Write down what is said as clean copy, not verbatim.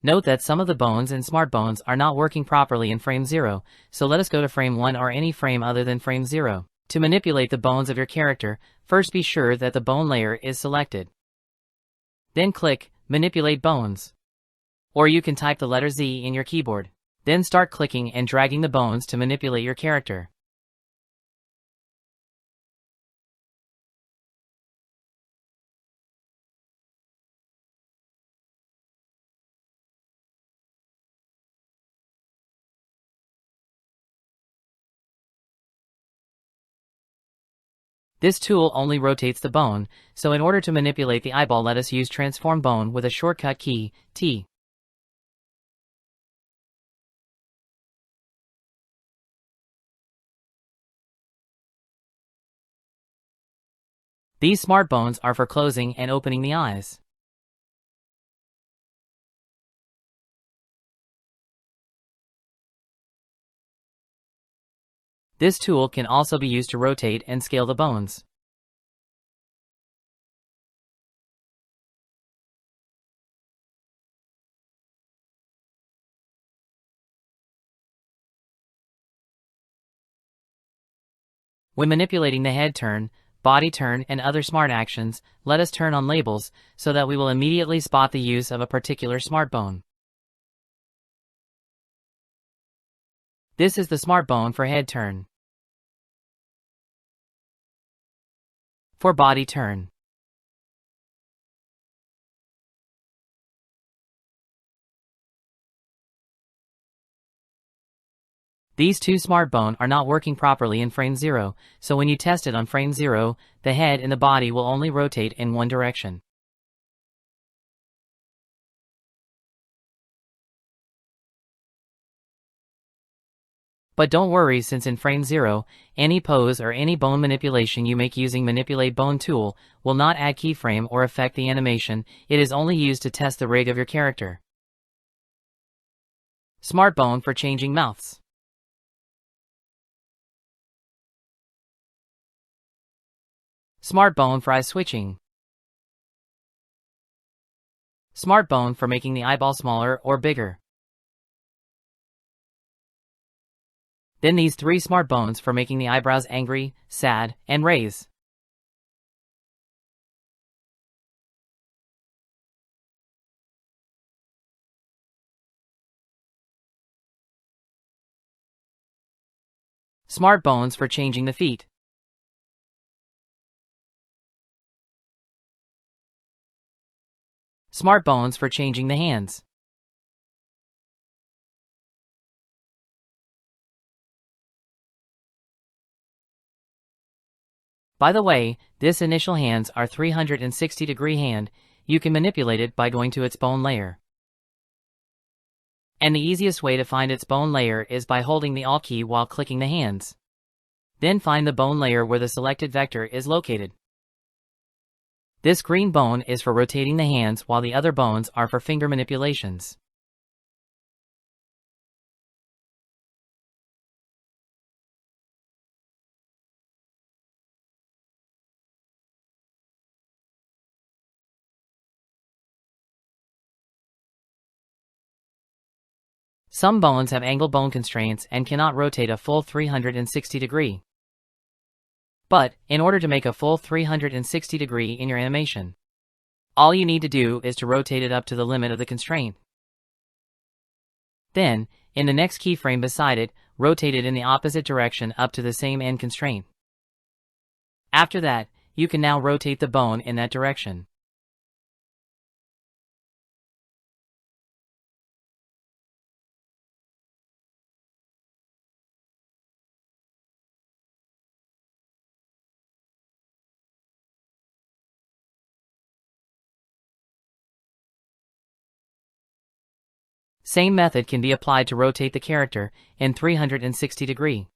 Note that some of the bones in Smart Bones are not working properly in frame 0, so let us go to frame 1 or any frame other than frame 0. To manipulate the bones of your character, first be sure that the bone layer is selected. Then click Manipulate Bones. Or you can type the letter Z in your keyboard. Then start clicking and dragging the bones to manipulate your character. This tool only rotates the bone, so in order to manipulate the eyeball, let us use Transform Bone with a shortcut key, T. These Smart Bones are for closing and opening the eyes. This tool can also be used to rotate and scale the bones. When manipulating the head turn, body turn, and other smart actions, let us turn on labels so that we will immediately spot the use of a particular Smart Bone. This is the Smart Bone for head turn. For body turn. These two Smart Bone are not working properly in frame 0, so when you test it on frame 0, the head and the body will only rotate in one direction. But don't worry, since in frame 0, any pose or any bone manipulation you make using Manipulate Bone tool will not add keyframe or affect the animation. It is only used to test the rig of your character. Smart Bone for changing mouths. Smart Bone for eye switching. Smart Bone for making the eyeball smaller or bigger. Then these three Smart Bones for making the eyebrows angry, sad, and raise. Smart Bones for changing the feet. Smart Bones for changing the hands. By the way, this initial hands are 360-degree hand. You can manipulate it by going to its bone layer. And the easiest way to find its bone layer is by holding the Alt key while clicking the hands. Then find the bone layer where the selected vector is located. This green bone is for rotating the hands, while the other bones are for finger manipulations. Some bones have angle bone constraints and cannot rotate a full 360 degree. But, in order to make a full 360 degree in your animation, all you need to do is to rotate it up to the limit of the constraint. Then, in the next keyframe beside it, rotate it in the opposite direction up to the same end constraint. After that, you can now rotate the bone in that direction. Same method can be applied to rotate the character in 360 degree.